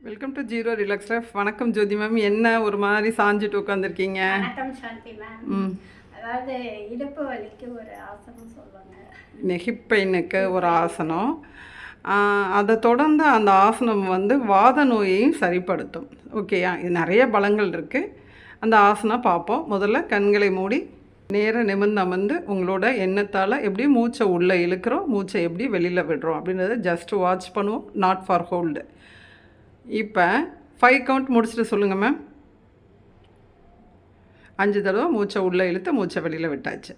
Welcome to zero relax life. வணக்கம் ஜோதி ma'am. என்ன ஒரு மாதிரி சாஞ்சிட்டு உட்காந்துருக்கீங்க? வணக்கம் சாந்தி மேம். அதாவது இடுப்பு வலிக்கு ஒரு ஆசனம் சொல்லுவாங்க, நெகிப் பெயினுக்கு ஒரு ஆசனம். அதை தொடர்ந்து அந்த ஆசனம் வாத நோயையும் சரிப்படுத்தும். ஓகேயா? இது நிறைய பலங்கள் இருக்குது. அந்த ஆசனம் பார்ப்போம். முதல்ல கண்களை மூடி நேராக நிமிர்ந்து அமர்ந்து உங்களோட எண்ணத்தால் எப்படி மூச்சை உள்ளே இழுக்கிறோம், மூச்சை எப்படி வெளியில் விடுறோம் அப்படின்றத ஜஸ்ட் வாட்ச் பண்ணுவோம். Not for hold. இப்போ 5 கவுண்ட் முடிச்சுட்டு சொல்லுங்கள் மேம். 5 தடவை மூச்சை உள்ளே இழுத்து மூச்சை வெளியில் விட்டாச்சு.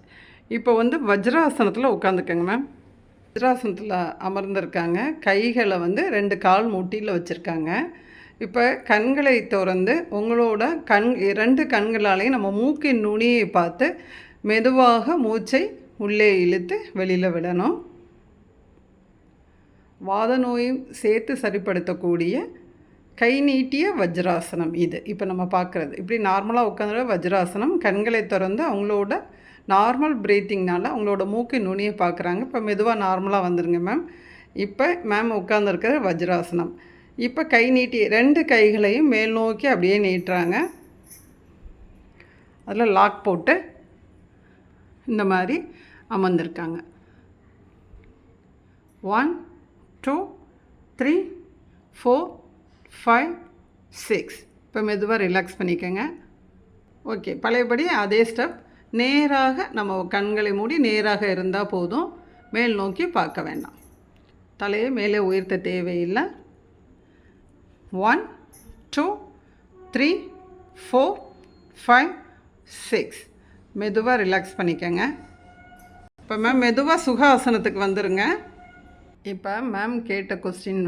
இப்போ வஜ்ராசனத்தில் உட்காந்துக்கங்க மேம். வஜ்ராசனத்தில் அமர்ந்திருக்காங்க. கைகளை 2 கால் முட்டியில் வச்சுருக்காங்க. இப்போ கண்களை திறந்து உங்களோட 2 கண்களாலேயும் நம்ம மூக்கின் நுனியை பார்த்து மெதுவாக மூச்சை உள்ளே இழுத்து வெளியில் விடணும். வாத நோயும் சேர்த்து சரிப்படுத்தக்கூடிய கை நீட்டிய வஜ்ராசனம் இது. இப்போ நம்ம பார்க்குறது இப்படி நார்மலாக உட்காந்துற வஜ்ராசனம். கண்களை திறந்து அவங்களோட நார்மல் ப்ரீத்திங்னால் அவங்களோட மூக்கின் நுனியை பார்க்குறாங்க. இப்போ மெதுவாக நார்மலாக வந்துடுங்க மேம். இப்போ மேம் உட்காந்துருக்கிற வஜ்ராசனம். இப்போ கை நீட்டி 2 கைகளையும் மேல் நோக்கி அப்படியே நீட்டுறாங்க. அதில் லாக் போட்டு இந்த மாதிரி அமர்ந்திருக்காங்க. 1 2 3 4 5 6. இப்போ மெதுவாக ரிலாக்ஸ் பண்ணிக்கோங்க. ஓகே, பழையபடி அதே ஸ்டெப். நேராக நம்ம கண்களை மூடி நேராக இருந்தால் போதும். மேல் நோக்கி பார்க்க வேண்டாம். தலையை மேலே உயர்த்த தேவையில்லை. 1 2 3 4 5 6. மெதுவாக ரிலாக்ஸ் பண்ணிக்கோங்க. இப்போ மேம் மெதுவாக சுகாசனத்துக்கு வந்துடுங்க. இப்போ மேம் கேட்ட கொஸ்டின்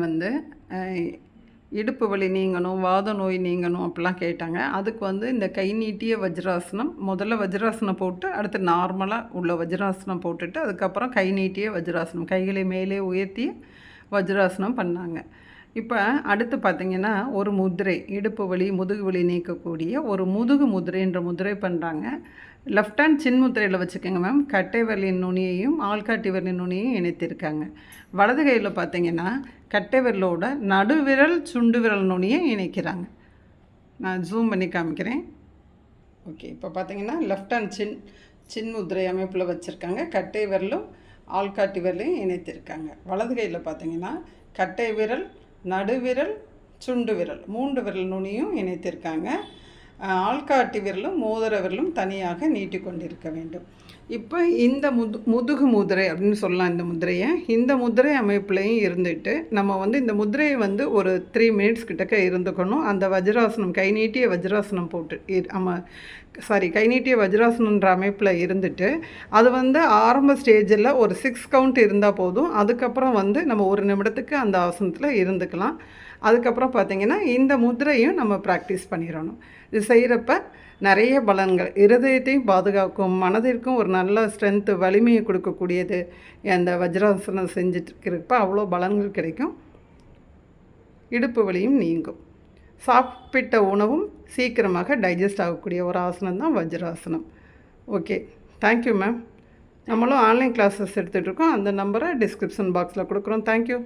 இடுப்பு வலி நீங்கணும், வாத நோய் நீங்கணும் அப்படிலாம் கேட்டாங்க. அதுக்கு இந்த கை நீட்டிய வஜ்ராசனம். முதல்ல வஜ்ராசனம் போட்டு அடுத்து நார்மலாக உள்ள வஜ்ராசனம் போட்டுட்டு அதுக்கப்புறம் கை நீட்டிய வஜ்ராசனம், கைகளை மேலே உயர்த்தி வஜ்ராசனம் பண்ணாங்க. இப்போ அடுத்து பார்த்திங்கன்னா ஒரு முதிரை, இடுப்பு வலி முதுகு வலி நீக்கக்கூடிய ஒரு முதுகு முதிரைன்ற முதிரை பண்ணுறாங்க. லெஃப்ட் ஹேண்ட் சின் முத்திரையில் வச்சுக்கோங்க மேம். கட்டை விரலின் நுனியையும் ஆள்காட்டி விரலின் நுனியையும் இணைத்திருக்காங்க. வலது கையில் பார்த்திங்கன்னா கட்டை விரலோட நடுவிரல் சுண்டு விரல் நுனியை இணைக்கிறாங்க. நான் ஜூம் பண்ணி காமிக்கிறேன். ஓகே, இப்போ பார்த்திங்கன்னா லெஃப்ட் ஹேண்ட் சின் முதிரை அமைப்பில் வச்சுருக்காங்க. கட்டை விரலும் ஆள்காட்டி விரலையும் இணைத்திருக்காங்க. வலது கையில் பார்த்திங்கன்னா கட்டை விரல், நடுவிரல், சுண்டு விரல் 3 விரல் நுனியும் இணைத்திருக்காங்க. ஆள்காட்டி விரலும் மோதிர விரலும் தனியாக நீட்டி கொண்டிருக்க வேண்டும். இப்போ இந்த முதுகு முதிரை அப்படின்னு சொல்லலாம். இந்த முதிரை அமைப்புலையும் இருந்துட்டு நம்ம இந்த முதிரையை ஒரு 3 மினிட்ஸ் கிட்டக்க இருந்துக்கணும். அந்த வஜ்ராசனம் கை நீட்டிய வஜ்ராசனம் போட்டு கை நீட்டிய வஜ்ராசனன்ற அமைப்பில் இருந்துட்டு அது ஆரம்ப ஸ்டேஜில் ஒரு 6 கவுண்ட் இருந்தால் போதும். அதுக்கப்புறம் நம்ம 1 நிமிடத்துக்கு அந்த ஆசனத்தில் இருந்துக்கலாம். அதுக்கப்புறம் பார்த்திங்கன்னா இந்த முதிரையும் நம்ம ப்ராக்டிஸ் பண்ணிடணும். இது செய்கிறப்ப நிறைய பலன்கள், இருதயத்தையும் பாதுகாக்கும், மனதிற்கும் ஒரு நல்ல ஸ்ட்ரென்த்து வலிமையை கொடுக்கக்கூடியது. அந்த வஜ்ராசனம் செஞ்சுட்டு இருக்கிறப்ப அவ்வளோ பலன்கள் கிடைக்கும். இடுப்பு வலியும் நீங்கும். சாப்பிட்ட உணவும் சீக்கிரமாக டைஜஸ்ட் ஆகக்கூடிய ஒரு ஆசனம் தான் வஜ்ராசனம். Okay, thank you ma'am. நம்மளும் ஆன்லைன் கிளாஸஸ் எடுத்துகிட்ருக்கோம். அந்த நம்பரை டிஸ்கிரிப்ஷன் பாக்ஸில் கொடுக்குறோம். தேங்க்யூ.